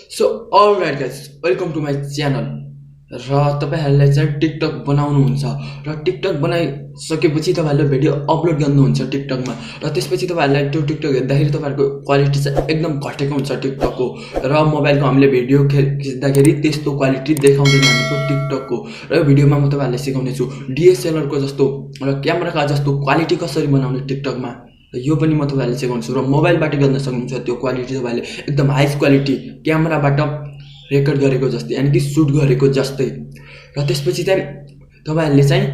So alright guys, welcome to my channel. र तपाईहरुले चाहिँ टिकटक बनाउनुहुन्छ र टिकटक बनाइसकेपछि तपाईहरुले भिडियो अपलोड गर्नुहुन्छ टिकटकमा र त्यसपछि तपाईहरुलाई त्यो टिकटक हेर्दाखेरि तपाईहरुको क्वालिटी चाहिँ एकदम घटेको हुन्छ टिकटकको र मोबाइलको हामीले भिडियो खिच्दाखेरि त्यस्तो क्वालिटी देखाउँदैन हामीको टिकटकको र भिडियोमा म तपाईहरुलाई सिकाउने छु DSLR को जस्तो र क्यामेराका जस्तो क्वालिटी कसरी बनाउने टिकटकमा यो पनि म तपाईहरुलाई सिकाउँछु र मोबाइलबाट गर्न सक्नुहुन्छ त्यो क्वालिटी तपाईहरुले एकदम हाई क्वालिटी क्यामेराबाट रेकर्ड गरेको जस्तै यानी कि शूट गरेको जस्तै र त्यसपछि चाहिँ तपाईहरुले चाहिँ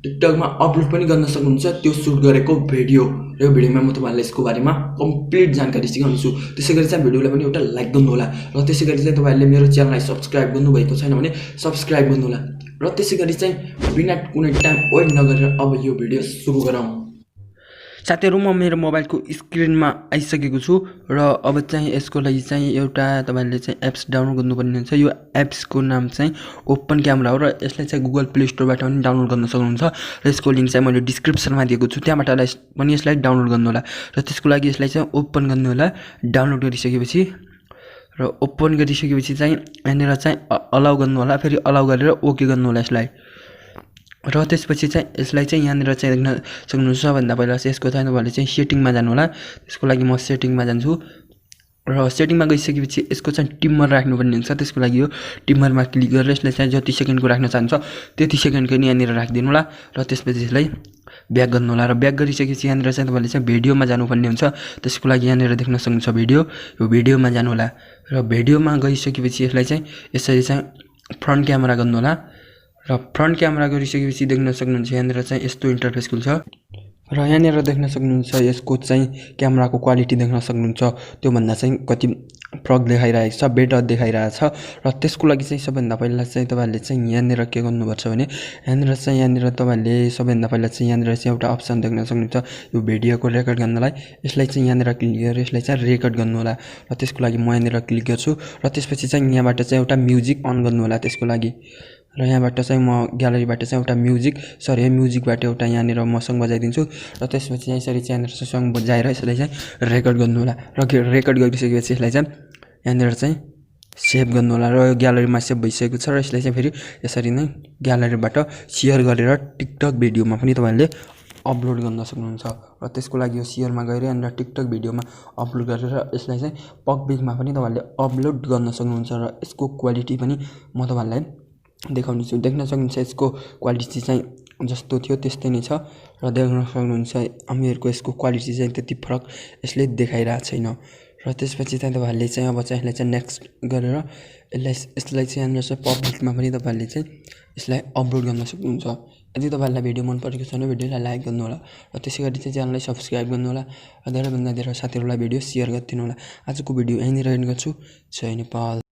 टिकटकमा अपलोड पनि गर्न सक्नुहुन्छ त्यो शूट गरेको भिडियो र यो भिडियोमा म तपाईहरुलाई यसको बारेमा कम्प्लिट जानकारी सिकाउँछु त्यसैगरी चाहिँ भिडियोलाई पनि एउटा लाइक गर्नु होला र त्यसैगरी चाहिँ तपाईहरुले मेरो च्यानललाई सब्स्क्राइब गर्नु भएको छैन भने सब्स्क्राइब गर्नु होला र त्यसैगरी चाहिँ बिना कुनै टाइम वेस्ट नगरेर अब यो भिडियो सुरु गरौँ साथीहरु म मेरो मोबाइलको स्क्रिनमा आइसकेको छु र अब चाहिँ यसको लागि चाहिँ एउटा तपाईहरुले चाहिँ एप्स डाउनलोड गर्नुपर्ने हुन्छ यो एप्सको नाम चाहिँ ओपन क्यामेरा हो र यसलाई चाहिँ गुगल प्ले स्टोरबाट पनि डाउनलोड गर्न सक्नुहुन्छ र यसको लिंक चाहिँ मैले डिस्क्रिप्सनमा दिएको छु त्यहाँबाट पनि यसलाई डाउनलोड गर्नु होला र त्यसको लागि यसलाई चाहिँ ओपन गर्नु होला डाउनलोड गरिसकेपछि र ओपन गरिसकेपछि चाहिँ यहाँनेर चाहिँ अलाउ गर्नु होला फेरि अलाउ गरेर ओके गर्नु होला यसलाई र त्यसपछि चाहिँ यसलाई चाहिँ यहाँनेर चाहिँ देख्न सक्नुहुन्छ सबभन्दा पहिला चाहिँ यसको चाहिँ तपाईहरुले चाहिँ सेटिङमा जानु होला त्यसको लागि म सेटिङमा जान्छु र सेटिङमा गइसकेपछि यसको चाहिँ टिमर राख्नुपर्ने हुन्छ त्यसको लागि यो टिमरमा क्लिक गरेर यसलाई चाहिँ जति सेकेन्डको राख्न चाहन्छ त्यति सेकेन्डको नि यहाँनेर राखिदिनु होला र त्यसपछि यसलाई ब्याक गर्नु होला र ब्याक गरिसकेपछि यहाँनेर चाहिँ तपाईहरुले चाहिँ भिडियोमा जानुपर्ने हुन्छ त्यसको लागि यहाँनेर देख्न सक्नुहुन्छ भिडियो यो भिडियोमा जानु होला र भिडियोमा गइसकेपछि यसलाई चाहिँ यसरी चाहिँ फ्रन्ट क्यामेरा गर्नु होला र फ्रन्ट क्यामेरा गरिसकेपछि देख्न सक्नुहुन्छ यहाँनेर चाहिँ यस्तो इन्टरफेस खुल्छ र यहाँनेर देख्न सक्नुहुन्छ यसको चाहिँ क्यामेराको क्वालिटी देख्न सक्नुहुन्छ त्यो भन्दा चाहिँ कति फरक देखाइरहेको छ बेटर देखाइरहेको छ र त्यसको लागि चाहिँ सबभन्दा पहिला चाहिँ तपाईहरुले चाहिँ यहाँनेर के गर्नुपर्छ भने यहाँनेर तपाईहरुले सबभन्दा पहिला चाहिँ यहाँनेर चाहिँ एउटा अप्सन देख्न सक्नुहुन्छ यो भिडियोको रेकर्ड गर्नलाई यसलाई चाहिँ यहाँनेर क्लिक गरेर यसलाई चाहिँ रेकर्ड गर्नु होला र त्यसको लागि म यहाँनेर क्लिक गर्छु र त्यसपछि चाहिँ यहाँबाट चाहिँ एउटा म्युजिक अन गर्नु होला त्यसको लागि र यहाँबाट चाहिँ म ग्यालरीबाट चाहिँ एउटा म्युजिकबाट एउटा यहाँनेर म सङ बजाइदिन्छु र त्यसपछि चाहिँ यसरी चाहिँ यहाँनेर सङ बजाएर यसलाई चाहिँ रेकर्ड गर्नु होला र रेकर्ड गरिसकेपछि यसलाई चाहिँ यहाँनेर चाहिँ सेभ गर्नु होला र यो ग्यालरीमा सेभ भइसकेको छ र यसलाई चाहिँ फेरि यसरी नै ग्यालरीबाट शेयर गरेर टिकटक भिडियोमा पनि तपाईहरुले अपलोड गर्न सक्नुहुन्छ र त्यसको लागि यो शेयरमा गएर यहाँनेर टिकटक भिडियोमा अपलोड गरेर यसलाई चाहिँ पब्लिकमा पनि तपाईहरुले अपलोड गर्न सक्नुहुन्छ र यसको क्वालिटी पनि म तपाईहरुलाई देखाउने छु देख्न सक्नुहुन्छ यसको क्वालिटी चाहिँ जस्तो थियो त्यस्तै नै छ र देख्न सक्नुहुन्छ हामीहरुको यसको क्वालिटी चाहिँ त्यति फरक यसले देखाइरहेको छैन र त्यसपछि चाहिँ तपाईहरुले चाहिँ अब चाहिँ यसलाई चाहिँ नेक्स्ट गरेर यसलाई चाहिँ यहाँनेर चाहिँ पब्लिकमा पनि तपाईहरुले चाहिँ यसलाई अपलोड गर्न सक्नुहुन्छ यदि तपाईहरुलाई भिडियो मन परेको छ भने भिडियोलाई लाइक गर्नु होला र त्यसैगरी चाहिँ च्यानललाई सब्स्क्राइब गर्नु होला र धेरैभन्दा धेरै साथीहरुलाई भिडियो शेयर गरिदिनु होला आजको भिडियो यहीँनेर एन्ड गर्छु जय नेपाल।